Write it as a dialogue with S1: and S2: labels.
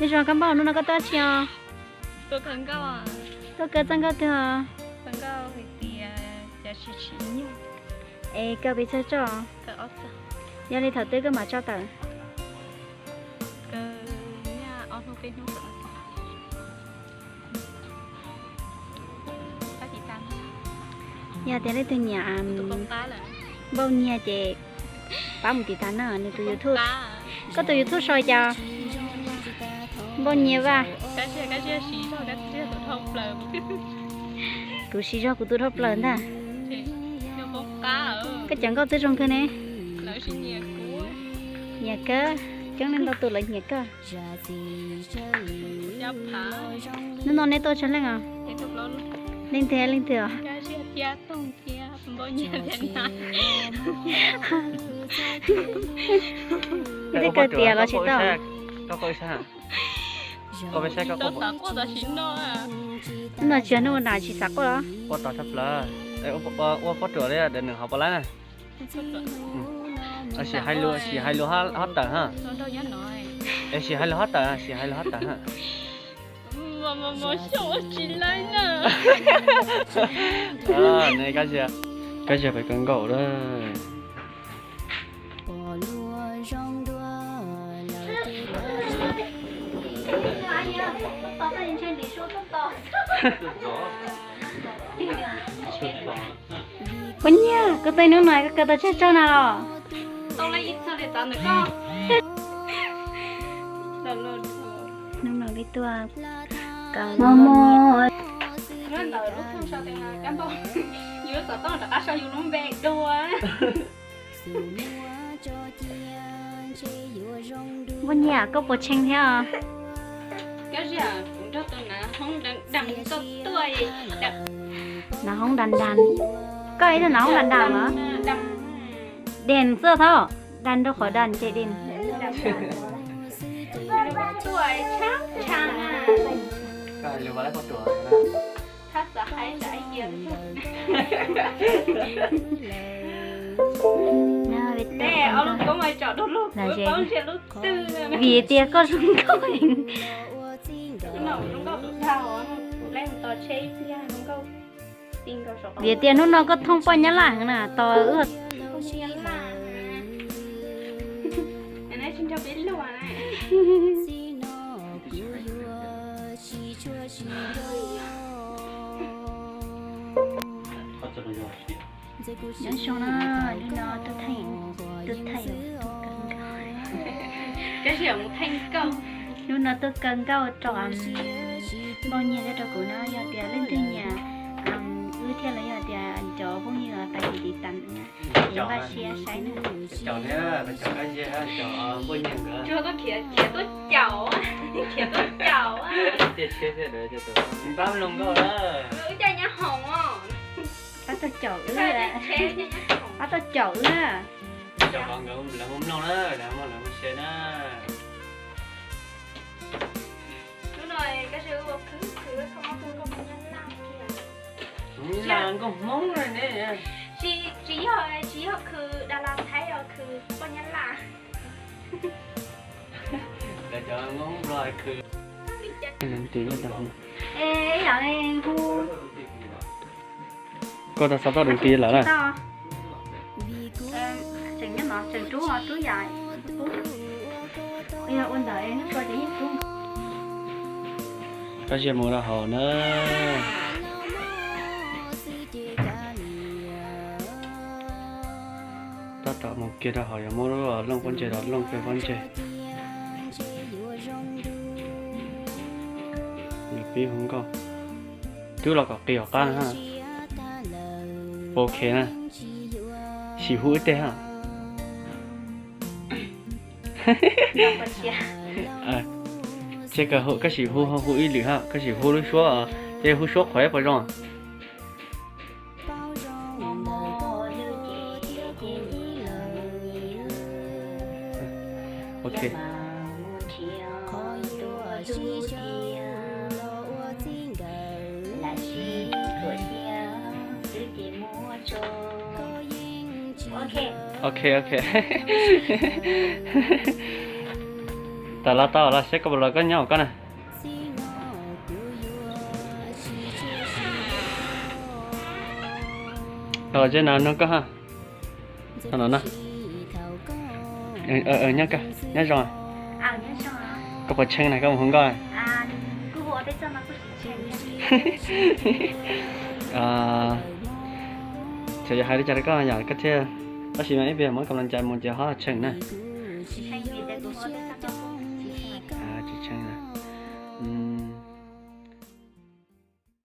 S1: 你说干包弄那个多钱啊？tôi
S2: cần cao à
S1: 多个增高的啊？
S2: cần cao thì giá trị chín nhiều
S1: 哎，个别车做，
S2: cái ớt
S1: nhà đi thầu tư cái mà cho tờ.
S2: cái nhà ớt nó bên nó sợ cái gì tan
S1: Nhà tiền đi từ nhà
S2: tụi con ta là
S1: bao nhà chị, ba một tỷ tán nữa, nên tụi YouTube,
S2: ta
S1: có tụi YouTube soi cho, bao nhiêu va?
S2: cái gì xí thôi cái gì tụi thông lợm
S1: Tụi xí cho của tụi thấp lớn ta,
S2: thì nó con cá ở
S1: cái chẳng có tới trong cái này,
S2: lỡ xin nhà của
S1: nhà cơ, chẳng nên tao tụi lại nhà cơ,
S2: chấp thả
S1: nó nói này tôi chẳng lên à,
S2: thì tụi nó
S1: lên thừa,
S2: cái gì giá tông kia bao nhiêu thế này
S1: cái cơ tiền là chỉ tao,
S3: có coi sao có phải sao
S2: tôi
S3: có
S2: sợ quá là xin nó à
S1: nó chuyện nó nào chỉ sắc quá,
S3: có tao thấp là đây ô phát trở đây để nửa học lá này chỉ hai lúa hot tờ ha
S2: nó đâu nhá nói
S3: chỉ hai lúa hot tờ ha
S2: mà sợ chị lấy nè
S3: này cái gì phải cần gỗ đó
S1: quên nha, cái tay nó này cái tay chết cho nào rồi.
S2: tao lấy ít sao để tao được con
S1: Nông nông đi tua, còn
S2: nó đợi lúc không sao tiền là cán bộ dưới sợ tao đã sao dùng nó về đùa
S1: quên nha, có bộ tranh thế à?
S2: cái gì à cũng cho tôi là không đằng tôi tuổi
S1: Nó không đàn, có ấy là nó không đàn hả?
S2: đằng
S1: Đèn xưa thôi, đàn đâu khỏi đàn chạy đèn.
S2: tuổi trắng trắng à
S3: cái lúa lá phát trở
S2: thắt sợ hay sợ gì
S1: Nào, biết
S2: nè ông lúc có mày chọn đốt lúc
S1: Là gì?
S2: con sẽ lúc tư
S1: vì tia có rung coi.
S2: nó không có được đau lên tòa chế ra không có tin có số
S1: Vì tia nó có thông qua nhá làng nè, to ướt.
S2: không biết là anh ấy xin cho biết luôn này
S1: Nó xong nó, đi nó tôi thấy
S2: cái gì cũng thành công
S1: lúc nó tôi cần cao tròn bao nhiêu cái trò của nó giờ tiền lên từ nhà ư theo là giờ tiền chỗ bao nhiêu là tại vì đi tặng những ba xe sấy nữa
S3: chọn nhá phải chọn cái gì ha chọn bao nhiêu nữa
S2: chưa có khía tôi chậu khía tôi chậu á
S3: chia để cho tôi bao lông có đó
S2: cứ cho nhá hồng á
S1: bắt tôi chậu nữa
S2: chế cho nhá hồng
S1: bắt tôi chậu nữa
S3: chọn bằng ngữ là không lâu đó là không xe đó
S2: đúng rồi cái sự cứ không có nhân năng kia
S3: là có móng rồi nè
S2: chỉ học cứ đà làm thấy rồi cứ có nhân là
S3: để cho móng rồi cứ lần tiếng người ta không
S1: ê giờ em thu
S3: có ta sắp đầu tiên là này
S1: to chừng nhất nó chừng chú họ chú dài bây giờ ôn đợi em nó coi chỉ chú
S3: có gì mua là hồ nữa ta tạo một kia là hồ ya mua rồi lông con trẻ đó lông cái con trẻ nhiều phí không có cứ là có kiểu ta ha ok nè xì hũ tê ha这个好，这是好好一缕哈，这是好的说啊，这好说快不中。OK。OK。ta là tao là sẽ có bao cái nhau cái này rồi trên nào nó có ha nó nè nhá cả nhá rồi
S1: à nhớ sao à
S3: có bật chân này không không coi
S1: à cứ hộ đấy cho nó cứ chơi
S3: chờ hai đứa chơi có nhà cách thế bác sĩ mấy bây giờ mới cầm lên chạy một chiều hóa chân này
S1: hay vì đây cũng